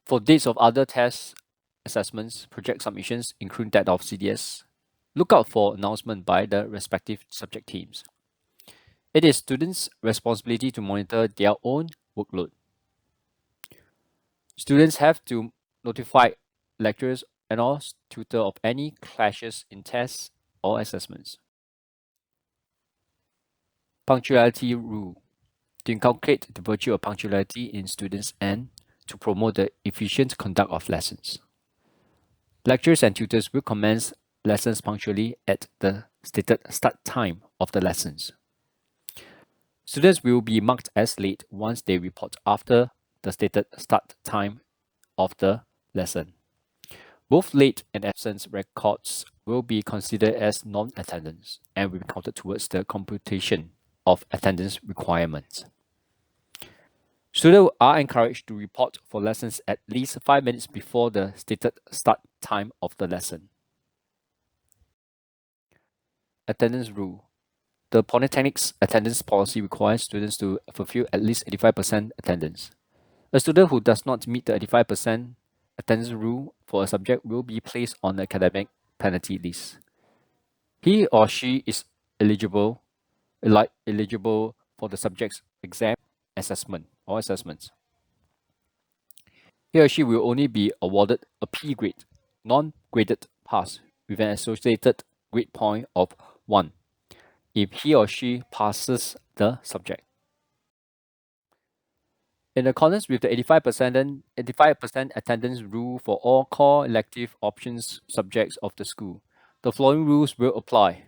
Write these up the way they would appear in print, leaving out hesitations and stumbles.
For dates of other tests, assessments, project submissions, including that of CDS, look out for announcement by the respective subject teams. It is students' responsibility to monitor their own workload. Students have to notify lecturers and or tutor of any clashes in tests or assessments. Punctuality rule. To inculcate the virtue of punctuality in students and to promote the efficient conduct of lessons. Lecturers and tutors will commence lessons punctually at the stated start time of the lessons. Students will be marked as late once they report after the stated start time of the lesson. Both late and absence records will be considered as non-attendance and will be counted towards the computation of attendance requirements. Students are encouraged to report for lessons at least 5 minutes before the stated start time of the lesson. Attendance rule. The Polytechnic's attendance policy requires students to fulfill at least 85% attendance. A student who does not meet the 85% attendance rule for a subject will be placed on the academic penalty list. He or she is eligible for the subject's exam assessment or assessments. He or she will only be awarded a P grade, non-graded pass with an associated grade point of 1 if he or she passes the subject. In accordance with the 85% attendance rule for all core elective options subjects of the school, the following rules will apply.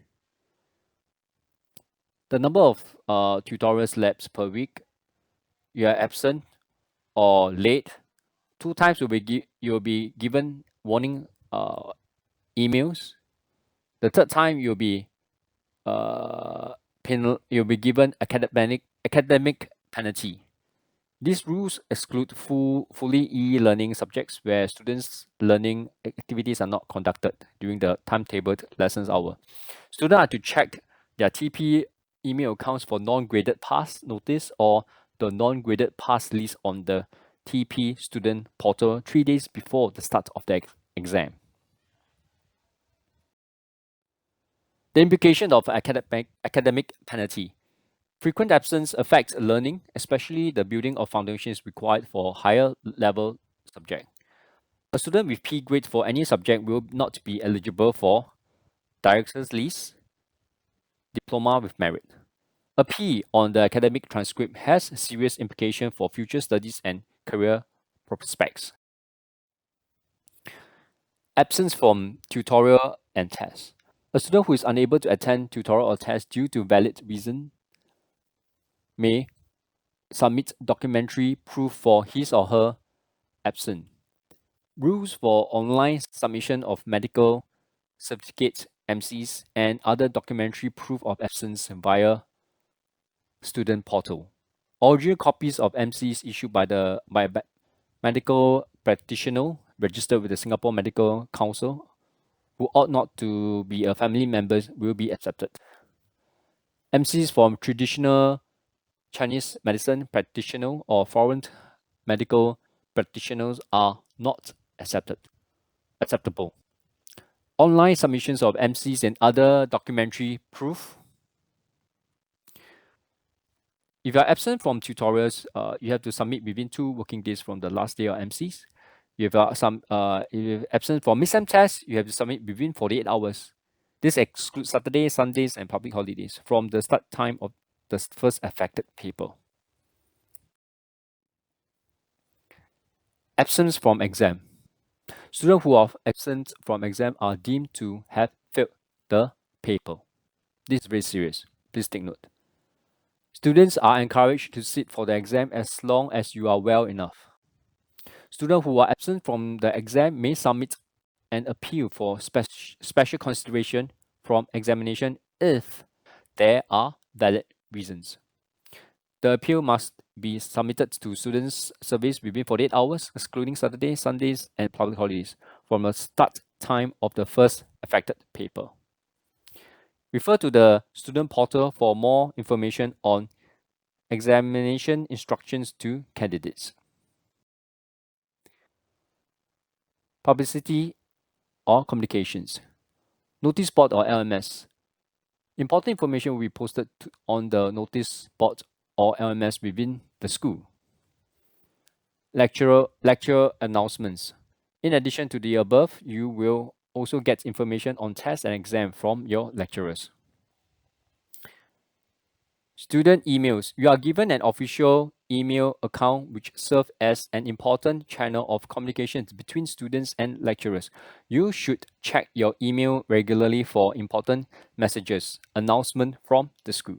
The number of tutorials labs per week, you are absent or late, 2 times you will be given warning emails. The third time you'll be given academic penalty. These rules exclude fully e-learning subjects where students' learning activities are not conducted during the timetabled lessons hour. Students are to check their TP email accounts for non-graded pass notice or the non-graded pass list on the TP student portal 3 days before the start of the exam. The implication of academic penalty. Frequent absence affects learning, especially the building of foundations required for higher level subject. A student with P grade for any subject will not be eligible for director's list, diploma with merit. A P on the academic transcript has serious implication for future studies and career prospects. Absence from tutorial and test. A student who is unable to attend tutorial or test due to valid reason may submit documentary proof for his or her absence. Rules for online submission of medical certificates, MCs, and other documentary proof of absence via student portal. Original copies of MCs issued by a medical practitioner registered with the Singapore Medical Council who ought not to be a family member will be accepted. MCs from traditional Chinese medicine practitioner or foreign medical practitioners are not acceptable. Online submissions of MCs and other documentary proof. If you are absent from tutorials, you have to submit within 2 working days from the last day of MCs. If you're absent from midterm tests, you have to submit within 48 hours. This excludes Saturdays, Sundays, and public holidays from the start time of the first affected paper. Absence from exam. Students who are absent from exam are deemed to have failed the paper. This is very serious. Please take note. Students are encouraged to sit for the exam as long as you are well enough. Students who are absent from the exam may submit an appeal for special consideration from examination if there are valid reasons. The appeal must be submitted to students' service within 48 hours, excluding Saturdays, Sundays, and public holidays, from the start time of the first affected paper. Refer to the student portal for more information on examination instructions to candidates. publicity or communications. Notice board or LMS. Important information will be posted on the notice board or LMS within the school. Lecture announcements. In addition to the above, you will also get information on tests and exam from your lecturers. Student emails. You are given an official email account which serves as an important channel of communications between students and lecturers. You should check your email regularly for important messages, announcement from the school.